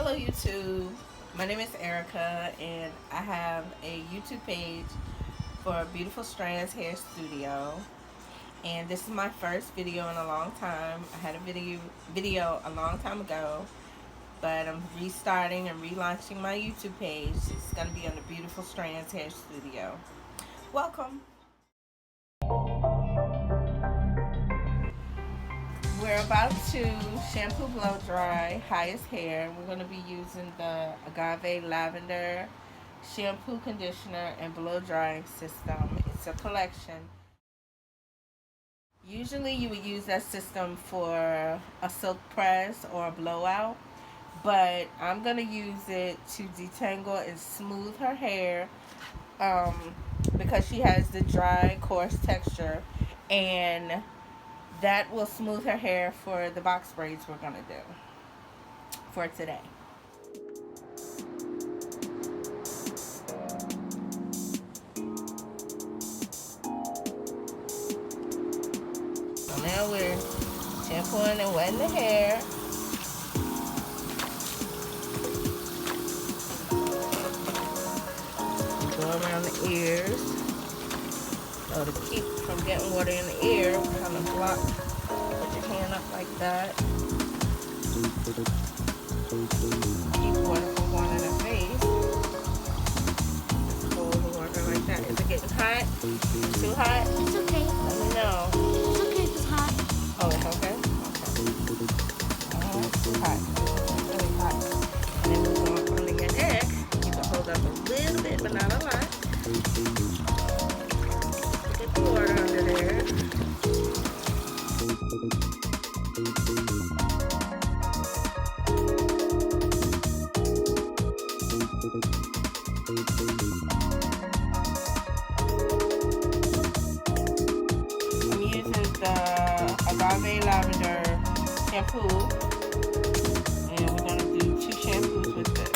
Hello YouTube, my name is Erica and I have a YouTube page for Beautiful Strands Hair Studio, and this is my first video in a long time. I had a video a long time ago, but I'm restarting and relaunching my YouTube page. It's going to be on the Beautiful Strands Hair Studio. Welcome! We're about to shampoo blow dry Haya's hair. We're going to be using the Agave Lavender shampoo, conditioner, and blow drying system. It's a collection. Usually you would use that system for a silk press or a blowout, but I'm going to use it to detangle and smooth her hair because she has the dry, coarse texture, and that will smooth her hair for the box braids we're going to do for today. So now we're shampooing and wetting the hair. Go around the ears. So to keep from getting water in the ear, kind of block, put your hand up like that. Keep water from going in the face. Hold the water like that. Is it getting hot? Too hot? It's okay. Let me know. It's okay if it's hot. Oh, it's okay? Okay. Oh, it's too hot. It's really hot. And then we're going under your neck. You can hold up a little bit, but not a lot. Get the water under there. I'm using the Agave Lavender shampoo, and we're going to do 2 shampoos with this.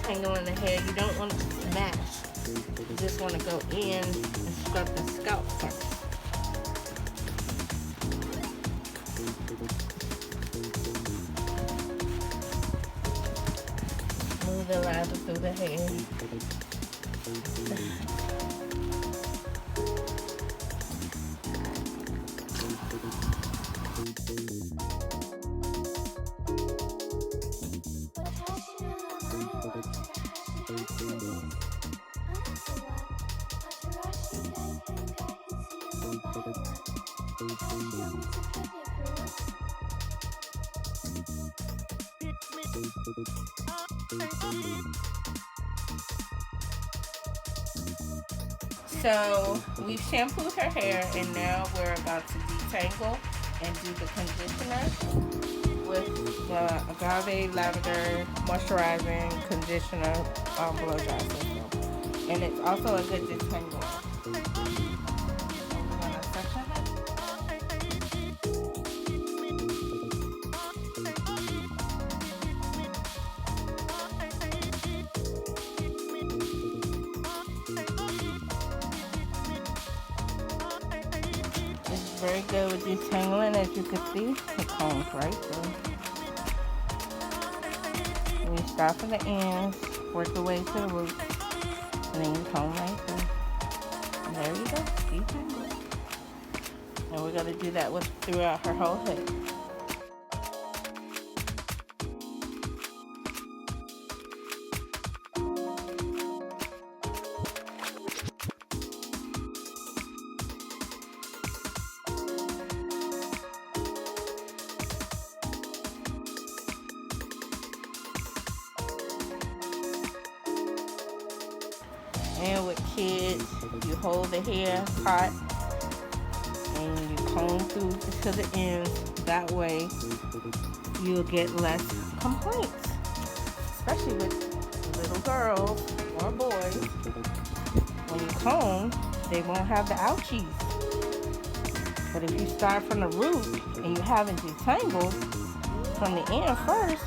Tangling the hair. You don't want it to smash. You just want to go in and scrub the scalp first. Move the lather through the hair. So we've shampooed her hair, and now we're about to detangle and do the conditioner with the Agave Lavender Moisturizing Conditioner Blow Dry System. And it's also a good detangler. Very good with detangling, as you can see. It combs right through. And you start from the ends, work your way to the roots, and then you comb right through. And there you go, detangle. And we're going to do that throughout her whole head. And with kids, you hold the hair hot and you comb through to the ends. That way you'll get less complaints. It's especially with little girls or boys, when you comb, they won't have the ouchies. But if you start from the root and you haven't detangled from the end first,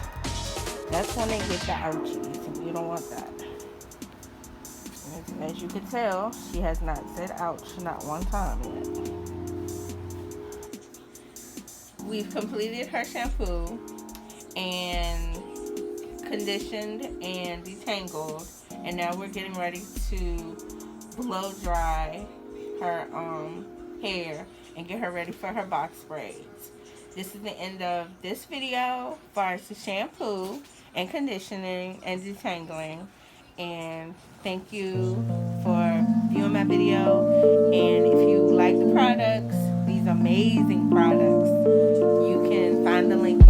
that's when they get the ouchies, and you don't want that. As you can tell, she has not said ouch not one time yet. We've completed her shampoo and conditioned and detangled, and now we're getting ready to blow dry her hair and get her ready for her box braids. This is the end of this video as far as the shampoo and conditioning and detangling. And thank you for viewing my video. And if you like the products, these amazing products, you can find the link